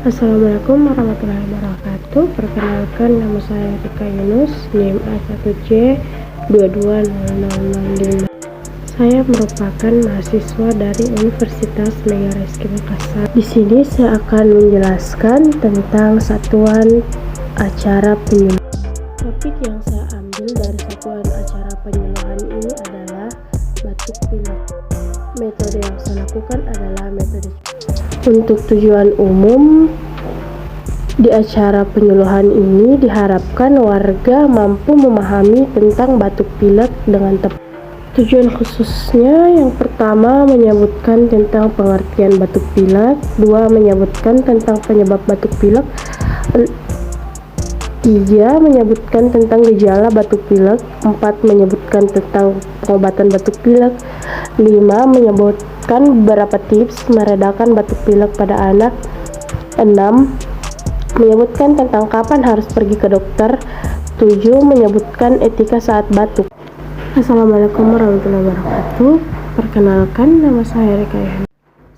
Assalamualaikum warahmatullahi wabarakatuh. Perkenalkan, nama saya Rika Yunus, NIM A1C220005. Saya merupakan mahasiswa dari Universitas Mega Reski Makassar. Di sini saya akan menjelaskan tentang satuan acara penyuluhan. Topik yang saya ambil dari satuan acara penyuluhan ini adalah batuk pilek. Metode yang saya lakukan adalah metode. Untuk tujuan umum, di acara penyuluhan ini diharapkan warga mampu memahami tentang batuk pilek dengan tepat. Tujuan khususnya yang pertama menyebutkan tentang pengertian batuk pilek, dua menyebutkan tentang penyebab batuk pilek, tiga menyebutkan tentang gejala batuk pilek, empat menyebutkan tentang pengobatan batuk pilek, lima menyebutkan beberapa tips meredakan batuk pilek pada anak, enam menyebutkan tentang kapan harus pergi ke dokter, 7 menyebutkan etika saat batuk. Assalamualaikum warahmatullahi wabarakatuh. Perkenalkan, nama saya Rika Yunus.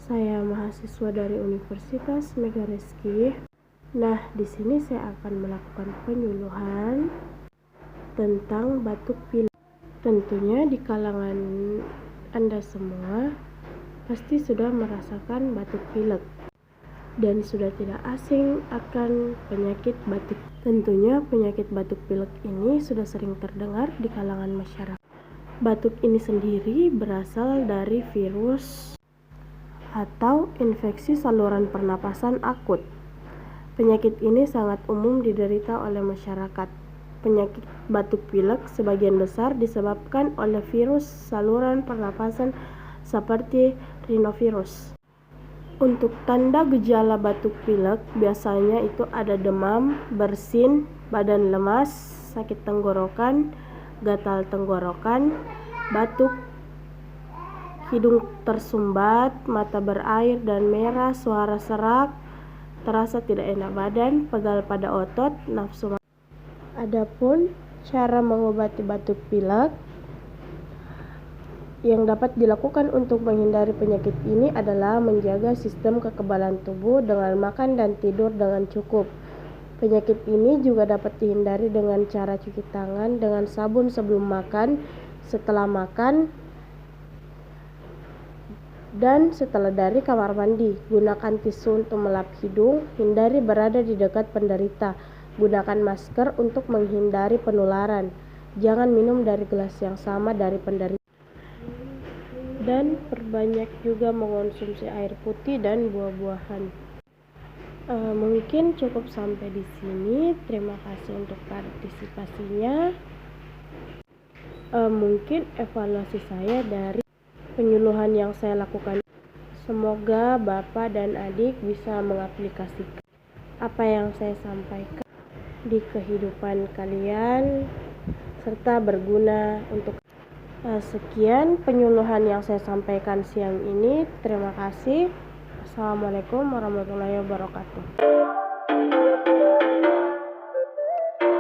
Saya mahasiswa dari Universitas Mega Reski. Nah, di sini saya akan melakukan penyuluhan tentang batuk pilek. Tentunya di kalangan Anda semua pasti sudah merasakan batuk pilek dan sudah tidak asing akan penyakit batuk. Tentunya penyakit batuk pilek ini sudah sering terdengar di kalangan masyarakat. Batuk ini sendiri berasal dari virus atau infeksi saluran pernapasan akut. Penyakit ini sangat umum diderita oleh masyarakat. Penyakit batuk pilek sebagian besar disebabkan oleh virus saluran pernapasan seperti rhinovirus. Untuk tanda gejala batuk pilek biasanya itu ada demam, bersin, badan lemas, sakit tenggorokan, gatal tenggorokan, batuk, hidung tersumbat, mata berair dan merah, suara serak, terasa tidak enak badan, pegal pada otot, nafsu makan. Adapun cara mengobati batuk pilek yang dapat dilakukan untuk menghindari penyakit ini adalah menjaga sistem kekebalan tubuh dengan makan dan tidur dengan cukup. Penyakit ini juga dapat dihindari dengan cara cuci tangan dengan sabun sebelum makan, setelah makan, dan setelah dari kamar mandi. Gunakan tisu untuk melap hidung, hindari berada di dekat penderita. Gunakan masker untuk menghindari penularan. Jangan minum dari gelas yang sama dari penderita. Dan perbanyak juga mengonsumsi air putih dan buah-buahan. Mungkin cukup sampai di sini. Terima kasih untuk partisipasinya. Mungkin evaluasi saya dari penyuluhan yang saya lakukan. Semoga Bapak dan adik bisa mengaplikasikan apa yang saya sampaikan di kehidupan kalian serta berguna untuk sekian penyuluhan yang saya sampaikan siang ini. Terima kasih. Assalamualaikum warahmatullahi wabarakatuh.